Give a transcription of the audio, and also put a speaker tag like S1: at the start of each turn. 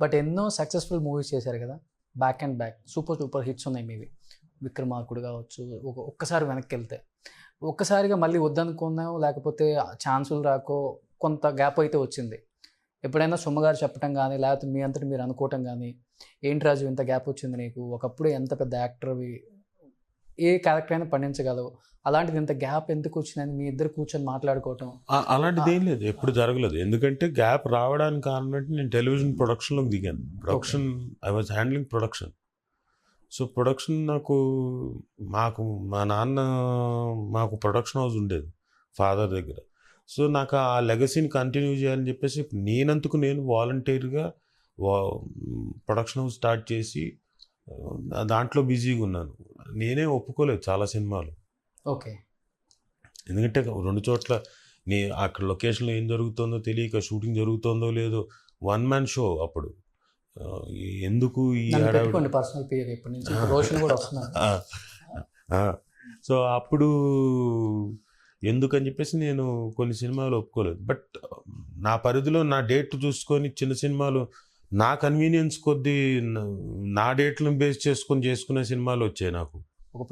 S1: But ఎన్నో successful movies చేశారు కదా, back and back super super hits ఉన్నాయి మీవి. విక్రమార్కుడు కావచ్చు, ఒక్కసారి వెనక్కి వెళ్తే ఒక్కసారిగా మళ్ళీ వద్దనుకున్నావు, లేకపోతే ఛాన్సులు రాకో కొంత గ్యాప్ అయితే వచ్చింది. ఎప్పుడైనా సుమ్మగారు చెప్పడం కానీ, లేకపోతే మీ అంతటి మీరు అనుకోవటం కానీ, ఏంటి రాజు ఇంత గ్యాప్ వచ్చింది నీకు, ఒకప్పుడు ఎంత పెద్ద యాక్టర్వి, ఏ క్యారెక్టర్ అయినా పండించగలవు, అలాంటిది ఇంత గ్యాప్ ఎందుకు వచ్చిందని మీ ఇద్దరు కూర్చొని మాట్లాడుకోవటం?
S2: అలాంటిది ఏం లేదు, ఎప్పుడు జరగలేదు. ఎందుకంటే గ్యాప్ రావడానికి కారణం అంటే నేను టెలివిజన్ ప్రొడక్షన్లోకి దిగాను. Production, I was handling production. So production మా నాన్న మాకు ప్రొడక్షన్ హౌస్ ఉండేది ఫాదర్ దగ్గర. సో నాకు ఆ లెగసీని కంటిన్యూ చేయాలని చెప్పేసి నేనందుకు నేను వాలంటీర్గా ప్రొడక్షన్ హౌస్ స్టార్ట్ చేసి దాంట్లో బిజీగా ఉన్నాను. నేనే ఒప్పుకోలేదు చాలా సినిమాలు.
S1: ఓకే.
S2: ఎందుకంటే 2 చోట్ల అక్కడ లొకేషన్లో ఏం జరుగుతుందో తెలియక, షూటింగ్ జరుగుతుందో లేదో, 1 మ్యాన్ షో అప్పుడు. ఎందుకు ఈ
S1: పర్సనల్ పేరు ఇప్పటి నుంచి రోషన్ కూడా వస్తున్నారు.
S2: సో అప్పుడు ఎందుకని చెప్పేసి నేను కొన్ని సినిమాలు ఒప్పుకోలేదు. బట్ నా పరిధిలో నా డేట్ చూసుకొని చిన్న సినిమాలు నా కన్వీనియన్స్ కొద్దీ నా డేట్లను బేస్ చేసుకునే సినిమాలు వచ్చాయి నాకు.